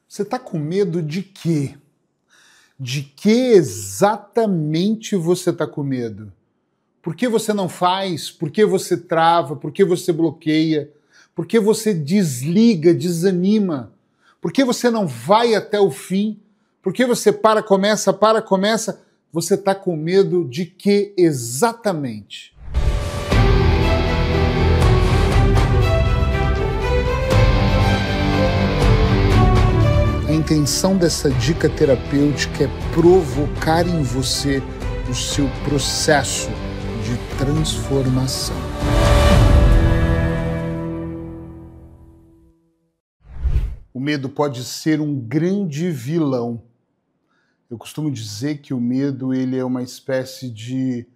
Você está com medo de quê? De que exatamente você está com medo? Por que você não faz? Por que você trava? Por que você bloqueia? Por que você desliga, desanima? Por que você não vai até o fim? Por que você para, começa? Você está com medo de que exatamente? A intenção dessa dica terapêutica é provocar em você o seu processo de transformação. O medo pode ser um grande vilão. Eu costumo dizer que o medo ele é uma espécie de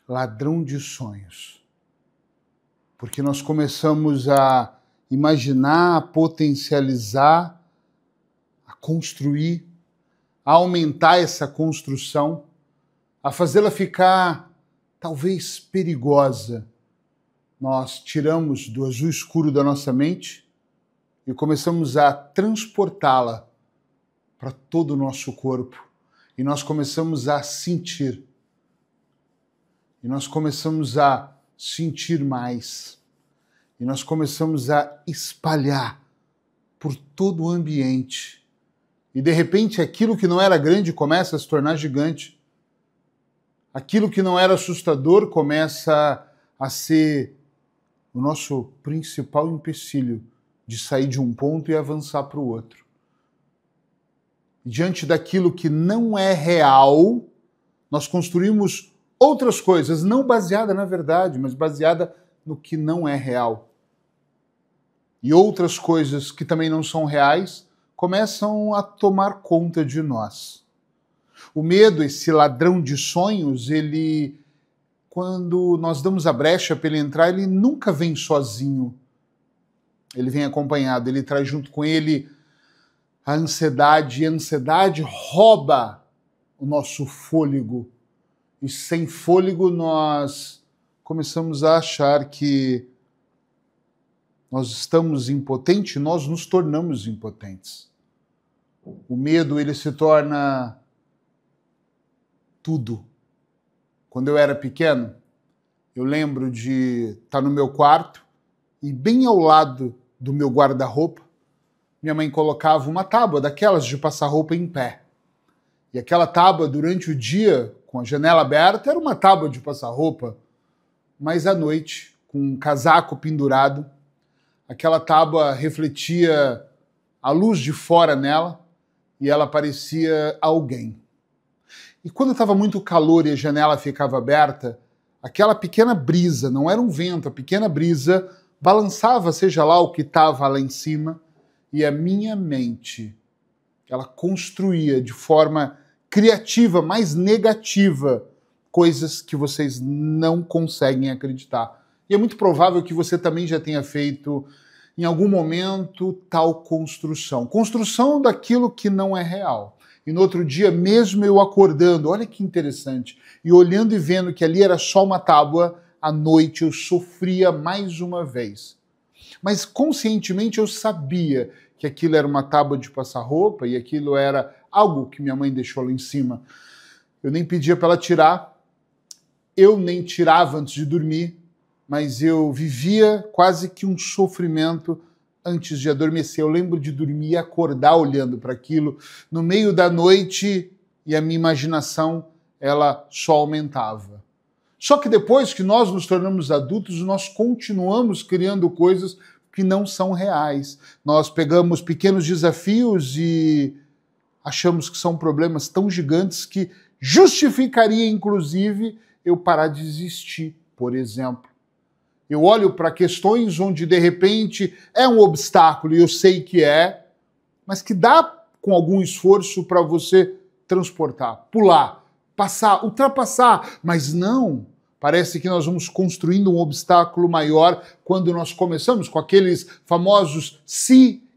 ladrão de sonhos. Porque nós começamos a imaginar, a potencializar, a construir, a aumentar essa construção, a fazê-la ficar talvez perigosa. Nós tiramos do azul escuro da nossa mente e começamos a transportá-la para todo o nosso corpo. E nós começamos a sentir. E nós começamos a sentir mais. E nós começamos a espalhar por todo o ambiente. E de repente aquilo que não era grande começa a se tornar gigante. Aquilo que não era assustador começa a ser o nosso principal empecilho de sair de um ponto e avançar para o outro. Diante daquilo que não é real, nós construímos outras coisas, não baseada na verdade, mas baseada no que não é real. E outras coisas que também não são reais começam a tomar conta de nós. O medo, esse ladrão de sonhos, ele, quando nós damos a brecha para ele entrar, ele nunca vem sozinho. Ele vem acompanhado, ele traz junto com ele a ansiedade, e a ansiedade rouba o nosso fôlego. E sem fôlego nós começamos a achar que nós estamos impotentes, nós nos tornamos impotentes. O medo, ele se torna tudo. Quando eu era pequeno, eu lembro de estar no meu quarto e bem ao lado do meu guarda-roupa, minha mãe colocava uma tábua daquelas de passar roupa em pé. E aquela tábua, durante o dia, com a janela aberta, era uma tábua de passar roupa. Mas à noite, com um casaco pendurado, aquela tábua refletia a luz de fora nela e ela parecia alguém. E quando estava muito calor e a janela ficava aberta, aquela pequena brisa, não era um vento, a pequena brisa balançava, seja lá o que estava lá em cima, e a minha mente, ela construía de forma criativa, mais negativa, coisas que vocês não conseguem acreditar. E é muito provável que você também já tenha feito, em algum momento, tal construção. Construção daquilo que não é real. E no outro dia, mesmo eu acordando, olha que interessante, e olhando e vendo que ali era só uma tábua, à noite eu sofria mais uma vez. Mas conscientemente eu sabia que aquilo era uma tábua de passar roupa e aquilo era algo que minha mãe deixou lá em cima. Eu nem pedia para ela tirar, eu nem tirava antes de dormir, mas eu vivia quase que um sofrimento antes de adormecer. Eu lembro de dormir e acordar olhando para aquilo no meio da noite e a minha imaginação, ela só aumentava. Só que depois que nós nos tornamos adultos, nós continuamos criando coisas que não são reais. Nós pegamos pequenos desafios e achamos que são problemas tão gigantes que justificaria, inclusive, eu parar de existir, por exemplo. Eu olho para questões onde, de repente, é um obstáculo, e eu sei que é, mas que dá, com algum esforço, para você transportar, pular, passar, ultrapassar, mas não. Parece que nós vamos construindo um obstáculo maior quando nós começamos com aqueles famosos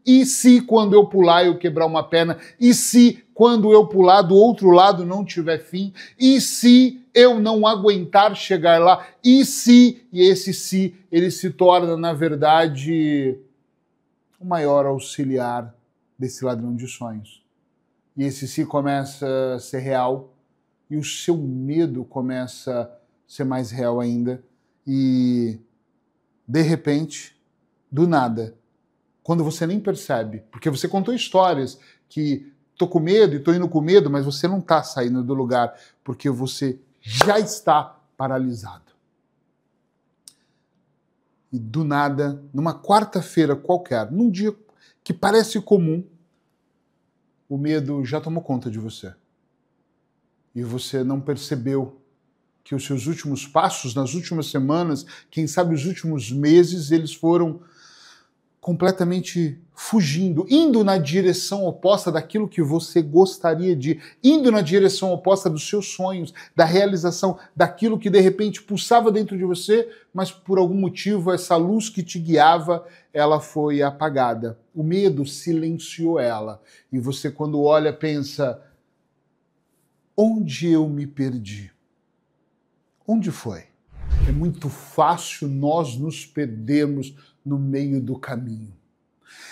e se quando eu pular eu quebrar uma perna, e se quando eu pular do outro lado não tiver fim, e se eu não aguentar chegar lá, e esse se, ele se torna, na verdade, o maior auxiliar desse ladrão de sonhos. E esse si começa a ser real e o seu medo começa a ser mais real ainda. E, de repente, do nada, quando você nem percebe, porque você contou histórias que tô com medo e tô indo com medo, mas você não tá saindo do lugar, porque você já está paralisado. E do nada, numa quarta-feira qualquer, num dia que parece comum, o medo já tomou conta de você. E você não percebeu que os seus últimos passos, nas últimas semanas, quem sabe os últimos meses, eles foram completamente fugindo, indo na direção oposta daquilo que você gostaria de ir, indo na direção oposta dos seus sonhos, da realização daquilo que de repente pulsava dentro de você, mas por algum motivo essa luz que te guiava, ela foi apagada. O medo silenciou ela. E você, quando olha, pensa: onde eu me perdi? Onde foi? É muito fácil nós nos perdermos no meio do caminho.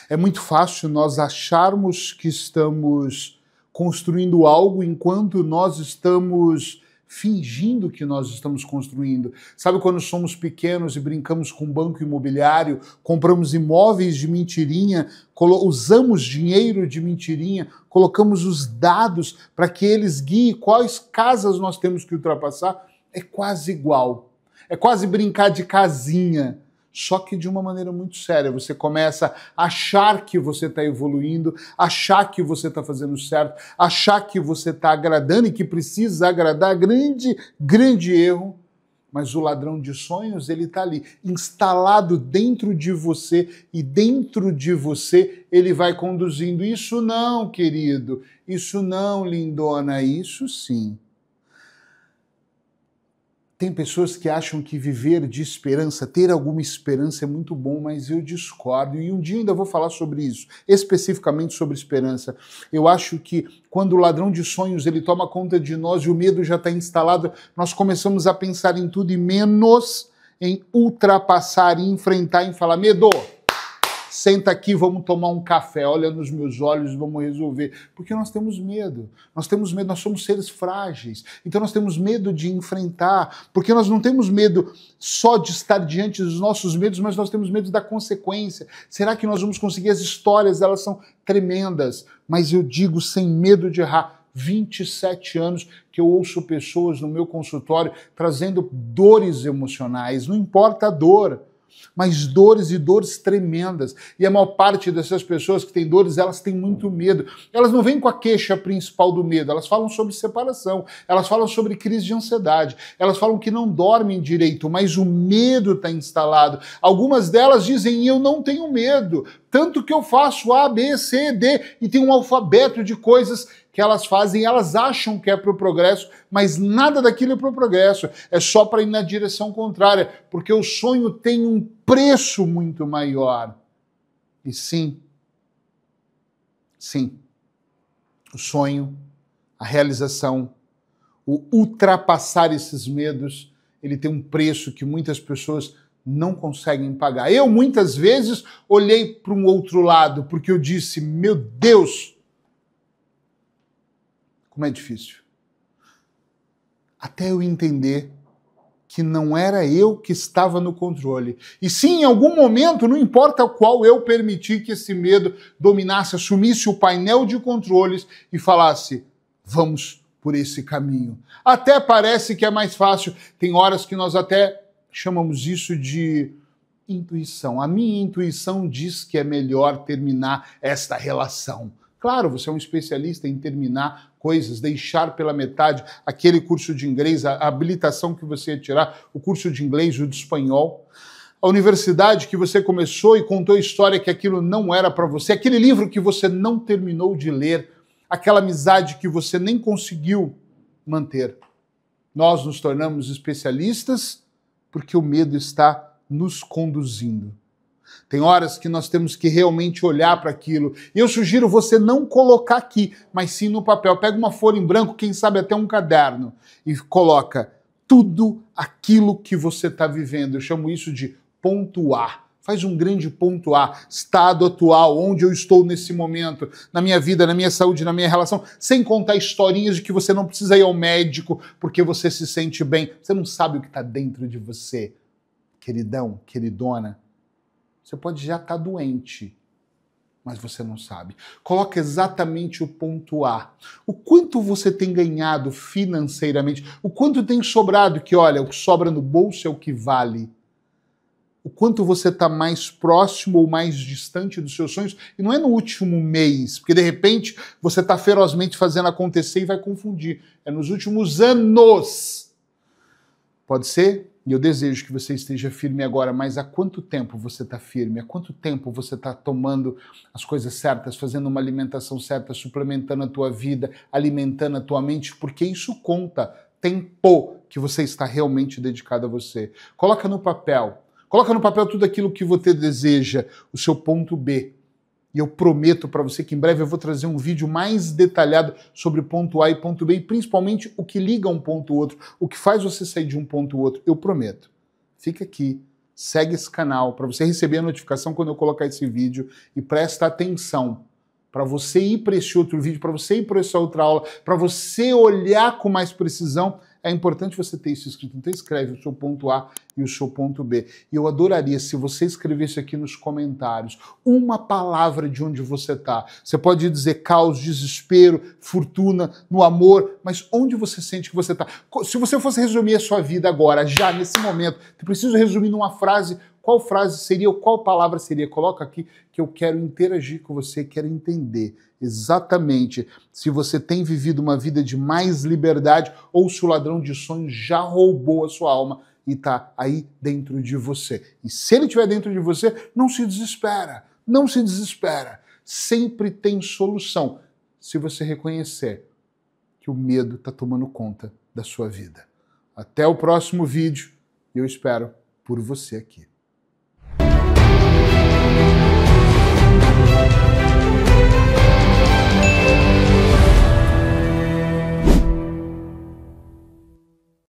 É muito fácil nós acharmos que estamos construindo algo enquanto nós estamos fingindo que nós estamos construindo. Sabe quando somos pequenos e brincamos com banco imobiliário, compramos imóveis de mentirinha, usamos dinheiro de mentirinha, colocamos os dados para que eles guiem quais casas nós temos que ultrapassar? É quase igual. É quase brincar de casinha. Só que de uma maneira muito séria. Você começa a achar que você está evoluindo, achar que você está fazendo certo, achar que você está agradando e que precisa agradar. Grande erro. Mas o ladrão de sonhos, ele está ali, instalado dentro de você, e dentro de você ele vai conduzindo. Isso não, querido. Isso não, lindona. Isso sim. Tem pessoas que acham que viver de esperança, ter alguma esperança é muito bom, mas eu discordo. E um dia ainda vou falar sobre isso, especificamente sobre esperança. Eu acho que quando o ladrão de sonhos ele toma conta de nós e o medo já está instalado, nós começamos a pensar em tudo e menos em ultrapassar e enfrentar, em falar: medo, senta aqui, vamos tomar um café, olha nos meus olhos, vamos resolver. Porque nós temos medo, nós somos seres frágeis, então nós temos medo de enfrentar, porque nós não temos medo só de estar diante dos nossos medos, mas nós temos medo da consequência. Será que nós vamos conseguir? As histórias, elas são tremendas, mas eu digo sem medo de errar, 27 anos que eu ouço pessoas no meu consultório trazendo dores emocionais, não importa a dor, mas dores e dores tremendas. E a maior parte dessas pessoas que têm dores, elas têm muito medo. Elas não vêm com a queixa principal do medo, elas falam sobre separação, elas falam sobre crise de ansiedade, elas falam que não dormem direito, mas o medo está instalado. Algumas delas dizem: eu não tenho medo, tanto que eu faço A, B, C, D, e tem um alfabeto de coisas que elas fazem, elas acham que é para o progresso, mas nada daquilo é para o progresso, é só para ir na direção contrária, porque o sonho tem um preço muito maior. E sim, o sonho, a realização, o ultrapassar esses medos, ele tem um preço que muitas pessoas não conseguem pagar. Eu, muitas vezes, olhei para um outro lado, porque eu disse: meu Deus, como é difícil. Até eu entender que não era eu que estava no controle. E sim, em algum momento, não importa qual, eu permiti que esse medo dominasse, assumisse o painel de controles e falasse: vamos por esse caminho. Até parece que é mais fácil. Tem horas que nós até chamamos isso de intuição. A minha intuição diz que é melhor terminar esta relação. Claro, você é um especialista em terminar coisas, deixar pela metade aquele curso de inglês, a habilitação que você ia tirar, o curso de inglês, o de espanhol, a universidade que você começou e contou a história que aquilo não era para você, aquele livro que você não terminou de ler, aquela amizade que você nem conseguiu manter. Nós nos tornamos especialistas porque o medo está nos conduzindo. Tem horas que nós temos que realmente olhar para aquilo. E eu sugiro você não colocar aqui, mas sim no papel. Pega uma folha em branco, quem sabe até um caderno, e coloca tudo aquilo que você está vivendo. Eu chamo isso de pontuar. Faz um grande ponto A, estado atual, onde eu estou nesse momento, na minha vida, na minha saúde, na minha relação, sem contar historinhas de que você não precisa ir ao médico porque você se sente bem. Você não sabe o que está dentro de você, queridão, queridona. Você pode já estar doente, mas você não sabe. Coloca exatamente o ponto A. O quanto você tem ganhado financeiramente, o quanto tem sobrado, que olha, o que sobra no bolso é o que vale. O quanto você está mais próximo ou mais distante dos seus sonhos, e não é no último mês, porque de repente você está ferozmente fazendo acontecer e vai confundir. É nos últimos anos. Pode ser? E eu desejo que você esteja firme agora, mas há quanto tempo você está firme? Há quanto tempo você está tomando as coisas certas, fazendo uma alimentação certa, suplementando a tua vida, alimentando a tua mente? Porque isso conta. Tempo que você está realmente dedicado a você. Coloca no papel. Coloca no papel tudo aquilo que você deseja, o seu ponto B. E eu prometo para você que em breve eu vou trazer um vídeo mais detalhado sobre ponto A e ponto B, e principalmente o que liga um ponto ao outro, o que faz você sair de um ponto ao outro. Eu prometo. Fica aqui, segue esse canal para você receber a notificação quando eu colocar esse vídeo e presta atenção para você ir para esse outro vídeo, para você ir para essa outra aula, para você olhar com mais precisão. É importante você ter isso escrito. Então escreve o seu ponto A e o seu ponto B. E eu adoraria se você escrevesse aqui nos comentários uma palavra de onde você está. Você pode dizer caos, desespero, fortuna, no amor, mas onde você sente que você está? Se você fosse resumir a sua vida agora, já nesse momento, eu preciso resumir numa frase, qual frase seria ou qual palavra seria? Coloca aqui que eu quero interagir com você, quero entender exatamente se você tem vivido uma vida de mais liberdade ou se o ladrão de sonhos já roubou a sua alma e está aí dentro de você. E se ele estiver dentro de você, não se desespera, não se desespera. Sempre tem solução se você reconhecer que o medo está tomando conta da sua vida. Até o próximo vídeo e eu espero por você aqui.